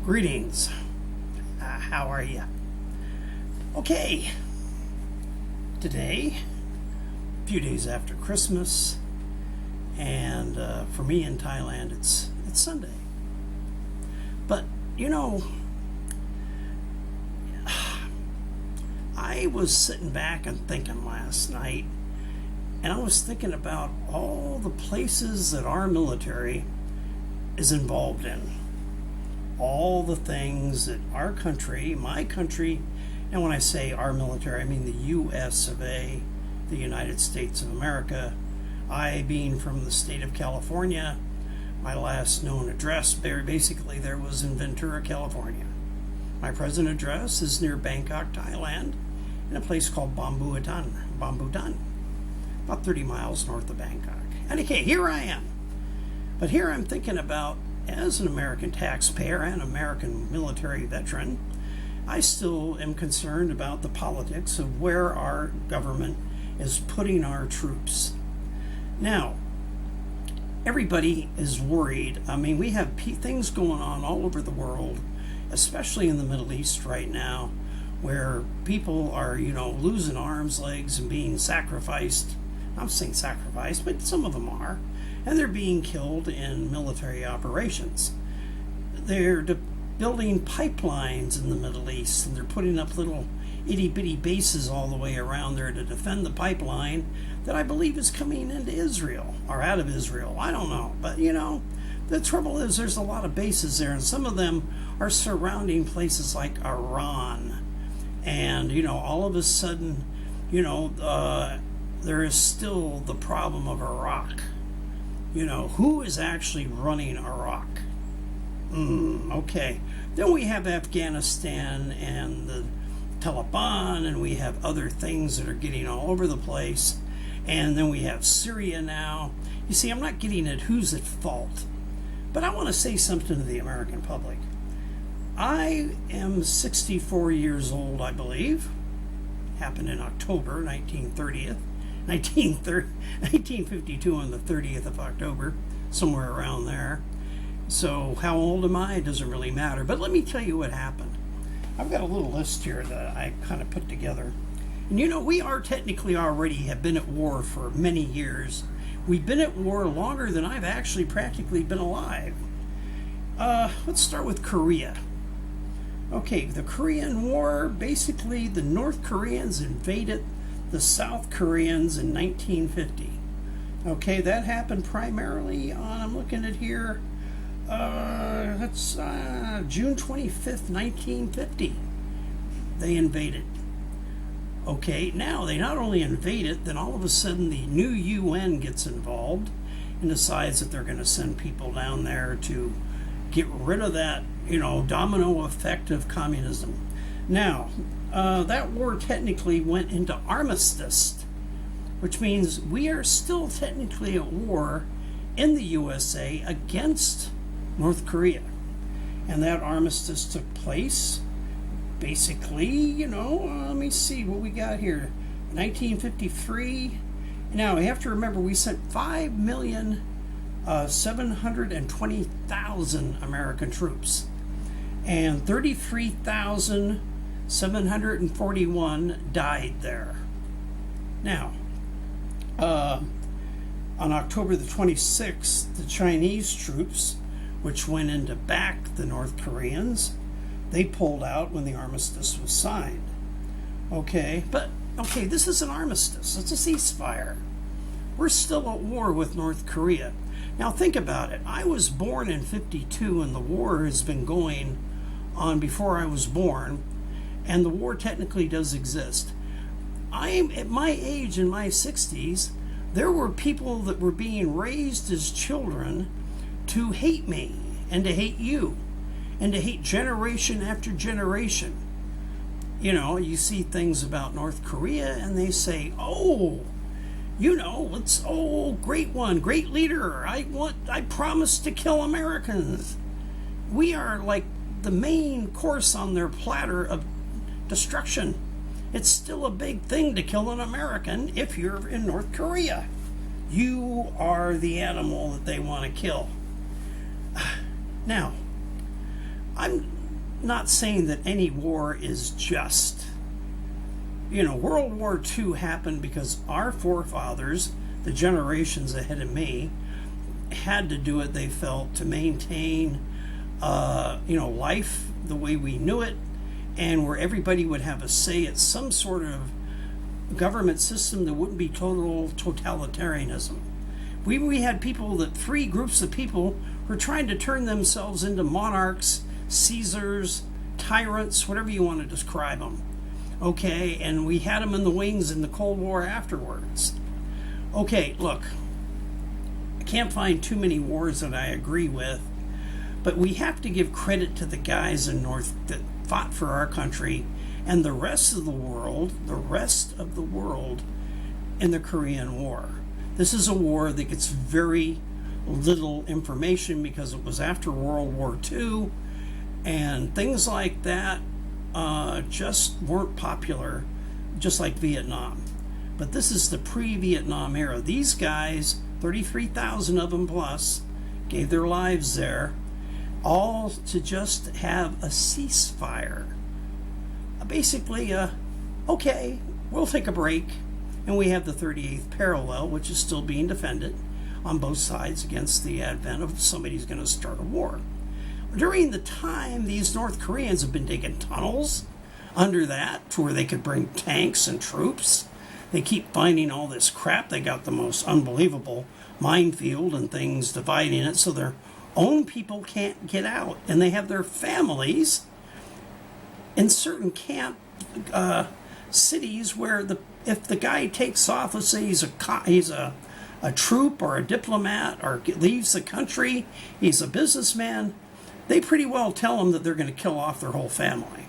Greetings. How are you? Okay. Today, a few days after Christmas, and for me in Thailand, it's Sunday. But you know, I was sitting back and thinking last night, and I was thinking about all the places that our military is involved in. All the things that our country, my country, and when I say our military, I mean the U.S.A, the United States of America. I being from the state of California, my last known address basically there was in Ventura, California. My present address is near Bangkok, Thailand, in a place called Bambutan, about 30 miles north of Bangkok. And okay, here I am. But here I'm thinking about, as an American taxpayer and American military veteran, I still am concerned about the politics of where our government is putting our troops. Now, everybody is worried. I mean, we have things going on all over the world, especially in the Middle East right now, where people are, losing arms, legs, and being sacrificed. I'm saying sacrificed, but some of them are. And they're being killed in military operations. They're building pipelines in the Middle East, and they're putting up little itty-bitty bases all the way around there to defend the pipeline that I believe is coming into Israel, or out of Israel. I don't know. But, the trouble is there's a lot of bases there, and some of them are surrounding places like Iran. And, all of a sudden, there is still the problem of Iraq. Who is actually running Iraq? Okay. Then we have Afghanistan and the Taliban, and we have other things that are getting all over the place. And then we have Syria now. You see, I'm not getting at who's at fault, but I want to say something to the American public. I am 64 years old, I believe. Happened in October 1952 on the 30th of October, somewhere around there. So how old am I? It doesn't really matter. But let me tell you what happened. I've got a little list here that I kind of put together. And we are technically already have been at war for many years. We've been at war longer than I've actually practically been alive. Let's start with Korea. Okay, the Korean War, basically the North Koreans invaded the South Koreans in 1950. Okay, that happened primarily on, I'm looking at here, that's June 25th, 1950. They invaded. Okay, now they not only invaded, then all of a sudden the new UN gets involved and decides that they're going to send people down there to get rid of that, domino effect of communism. Now, that war technically went into armistice, which means we are still technically at war in the U.S.A. against North Korea. And that armistice took place basically, let me see what we got here. 1953. Now, you have to remember we sent 5,720,000 American troops, and 33,741 died there. Now, on October the 26th, the Chinese troops, which went in to back the North Koreans, they pulled out when the armistice was signed. Okay, this is an armistice. It's a ceasefire. We're still at war with North Korea. Now think about it. I was born in 52, and the war has been going on before I was born, and the war technically does exist. I'm at my age, in my 60s, there were people that were being raised as children to hate me and to hate you and to hate generation after generation. You see things about North Korea and they say, great one, great leader. I promise to kill Americans. We are like the main course on their platter of destruction. It's still a big thing to kill an American if you're in North Korea. You are the animal that they want to kill. Now, I'm not saying that any war is just. World War II happened because our forefathers, the generations ahead of me, had to do it, they felt, to maintain, life the way we knew it, and where everybody would have a say at some sort of government system that wouldn't be total totalitarianism. We had three groups of people were trying to turn themselves into monarchs, Caesars, tyrants, whatever you want to describe them. Okay, and we had them in the wings in the Cold War afterwards. Okay, look, I can't find too many wars that I agree with, but we have to give credit to the guys in North that fought for our country and the rest of the world in the Korean War. This is a war that gets very little information because it was after World War II, and things like that just weren't popular, just like Vietnam. But this is the pre-Vietnam era. These guys, 33,000 of them plus, gave their lives there, all to just have a ceasefire. Basically, okay, we'll take a break. And we have the 38th parallel, which is still being defended on both sides against the advent of somebody's going to start a war. During the time, these North Koreans have been digging tunnels under that to where they could bring tanks and troops. They keep finding all this crap. They got the most unbelievable minefield and things dividing it so their own people can't get out. And they have their families in certain camp cities where if the guy takes off, let's say he's a troop or a diplomat or leaves the country, he's a businessman, they pretty well tell him that they're going to kill off their whole family.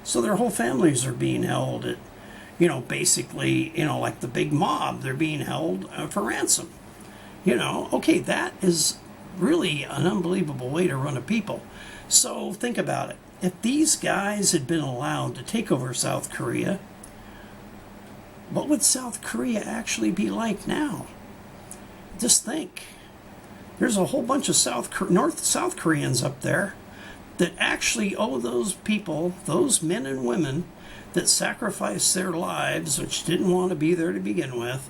So their whole families are being held at, basically, like the big mob, they're being held for ransom. Okay, that is really an unbelievable way to run a people. So think about it. If these guys had been allowed to take over South Korea, what would South Korea actually be like now? Just think. There's a whole bunch of South Koreans up there that actually owe those people, those men and women that sacrificed their lives, which didn't want to be there to begin with.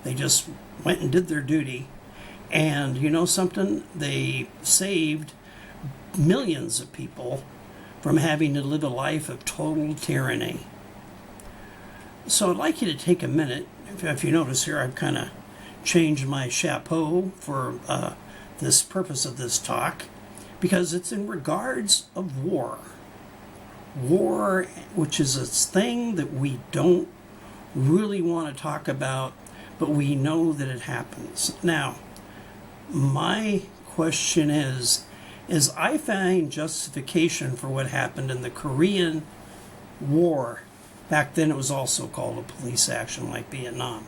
They just went and did their duty. And you know something? They saved millions of people from having to live a life of total tyranny. So I'd like you to take a minute. If you notice here, I've kind of changed my chapeau for this purpose of this talk, because it's in regards of war. War, which is a thing that we don't really want to talk about, but we know that it happens. Now, my question is I find justification for what happened in the Korean War. Back then it was also called a police action like Vietnam.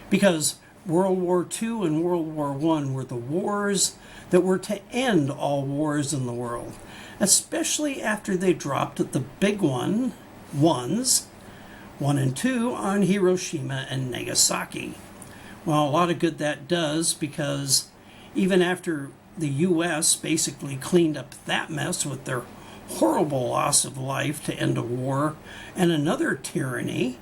Because World War II and World War I were the wars that were to end all wars in the world. Especially after they dropped the big ones, 1 and 2, on Hiroshima and Nagasaki. Well, a lot of good that does, because even after the U.S. basically cleaned up that mess with their horrible loss of life to end a war and another tyranny,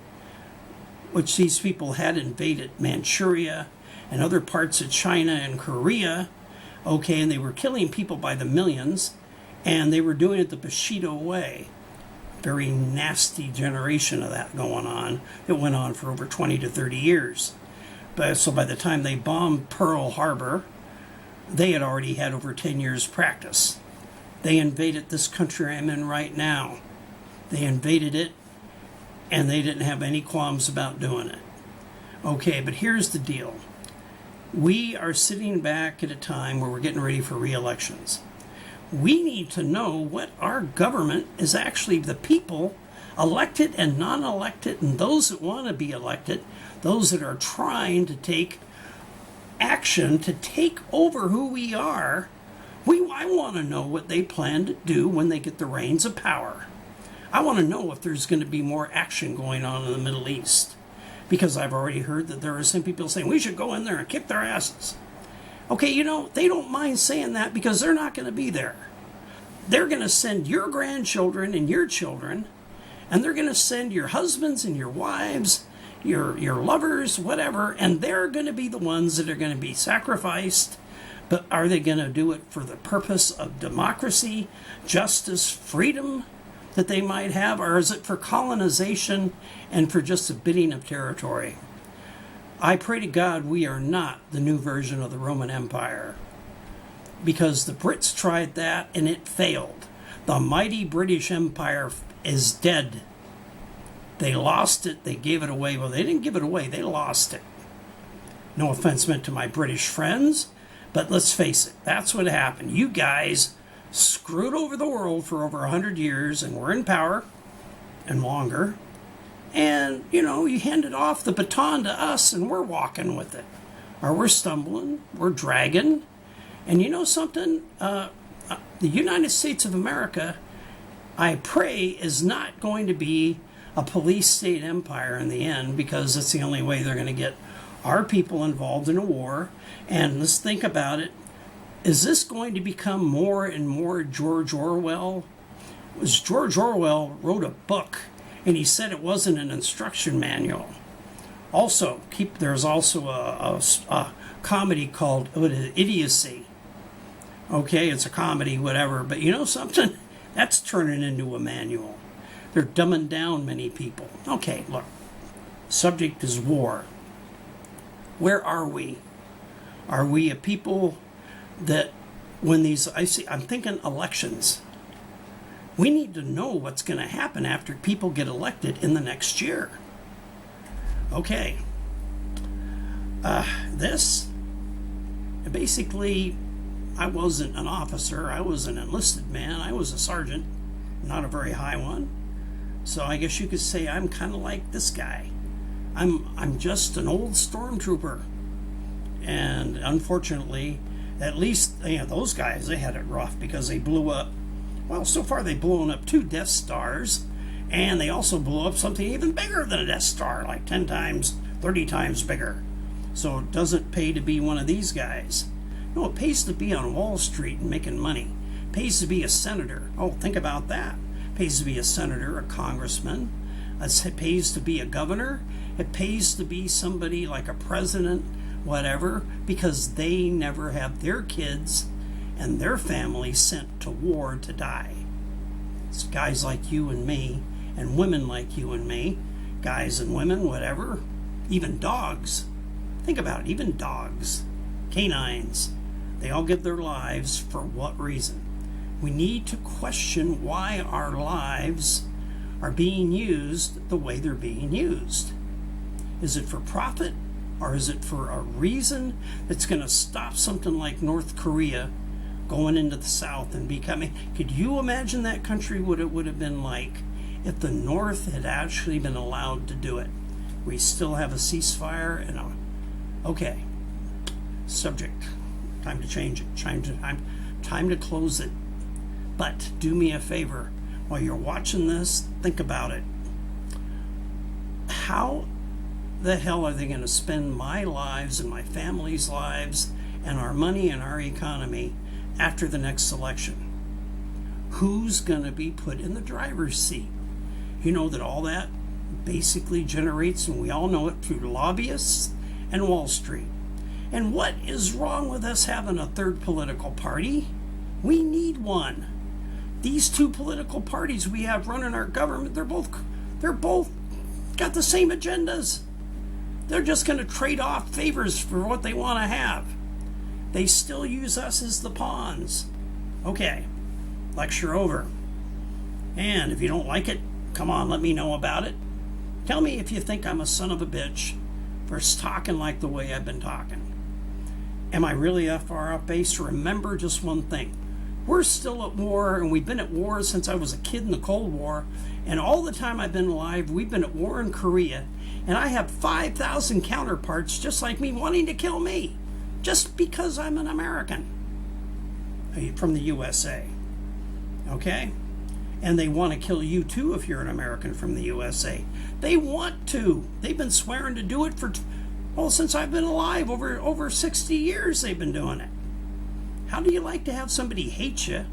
which these people had invaded Manchuria and other parts of China and Korea, okay, and they were killing people by the millions, and they were doing it the Bushido way. Very nasty generation of that going on. It went on for over 20 to 30 years. So by the time they bombed Pearl Harbor, they had already had over 10 years practice. They invaded this country I'm in right now. They invaded it, and they didn't have any qualms about doing it. Okay, but here's the deal. We are sitting back at a time where we're getting ready for re-elections. We need to know what our government is actually, the people, elected and non-elected, and those that want to be elected, those that are trying to take action to take over who we are. I want to know what they plan to do when they get the reins of power. I want to know if there's going to be more action going on in the Middle East, because I've already heard that there are some people saying we should go in there and kick their asses. Okay, they don't mind saying that because they're not going to be there. they're going to send your grandchildren and your children, and they're going to send your husbands and your wives, your lovers, whatever, and they're going to be the ones that are going to be sacrificed. But are they going to do it for the purpose of democracy, justice, freedom that they might have, or is it for colonization and for just a bidding of territory? I pray to God we are not the new version of the Roman Empire, because the Brits tried that and it failed. The mighty British Empire is dead. They lost it. They gave it away. Well, they didn't give it away. They lost it. No offense meant to my British friends, but let's face it, that's what happened. You guys screwed over the world for over 100 years, and we're in power and longer. And, you handed off the baton to us, and we're walking with it. Or we're stumbling, we're dragging. And you know something? The United States of America, I pray, is not going to be a police state empire in the end, because it's the only way they're going to get our people involved in a war. And let's think about it. Is this going to become more and more George Orwell? George Orwell wrote a book, and he said it wasn't an instruction manual. Also, there's also a comedy called Idiocy. Okay, it's a comedy, whatever. But you know something? That's turning into a manual. They're dumbing down many people. Okay, look. Subject is war. Where are we? Are we a people that when I'm thinking elections. We need to know what's going to happen after people get elected in the next year. Okay. Basically, I wasn't an officer. I was an enlisted man. I was a sergeant, not a very high one. So I guess you could say I'm kind of like this guy. I'm just an old stormtrooper. And unfortunately, at least those guys, they had it rough because they blew up. Well, so far they've blown up 2 Death Stars, and they also blew up something even bigger than a Death Star, like 10 times, 30 times bigger. So it doesn't pay to be one of these guys. No, it pays to be on Wall Street and making money. It pays to be a senator. Oh, think about that. It pays to be a senator, a congressman. It pays to be a governor. It pays to be somebody like a president, whatever, because they never have their kids and their family sent to war to die. It's guys like you and me, and women like you and me, guys and women, whatever, even dogs. Think about it, even dogs, canines, they all give their lives for what reason? We need to question why our lives are being used the way they're being used. Is it for profit, or is it for a reason that's going to stop something like North Korea going into the South and becoming... Could you imagine that country, what it would have been like if the North had actually been allowed to do it? We still have a ceasefire and okay, subject. Time to change it. Time to close it. But do me a favor. While you're watching this, think about it. How the hell are they going to spend my lives and my family's lives and our money and our economy after the next election? Who's going to be put in the driver's seat? You know that all that basically generates, and we all know it, through lobbyists and Wall Street. And what is wrong with us having a third political party? We need one. These 2 political parties we have running our government, they're both got the same agendas. They're just going to trade off favors for what they want to have. They still use us as the pawns. Okay, lecture over. And if you don't like it, come on, let me know about it. Tell me if you think I'm a son of a bitch for talking like the way I've been talking. Am I really that far off base? Remember just one thing. We're still at war, and we've been at war since I was a kid in the Cold War. And all the time I've been alive, we've been at war in Korea. And I have 5,000 counterparts just like me wanting to kill me. Just because I'm an American. From the U.S.A. Okay? And they want to kill you too if you're an American from the U.S.A. They want to. They've been swearing to do it since I've been alive. Over 60 years they've been doing it. How do you like to have somebody hate you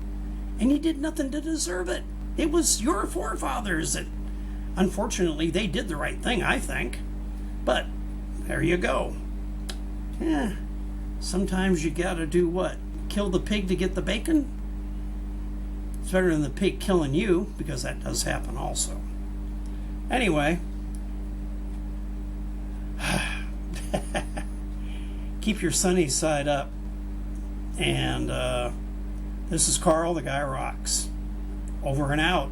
and you did nothing to deserve it. It was your forefathers that, unfortunately, they did the right thing, I think. But there you go. Yeah, sometimes you gotta do what? Kill the pig to get the bacon? It's better than the pig killing you, because that does happen also. Anyway, keep your sunny side up. And this is Carl, the Guy Rocks. Over and out.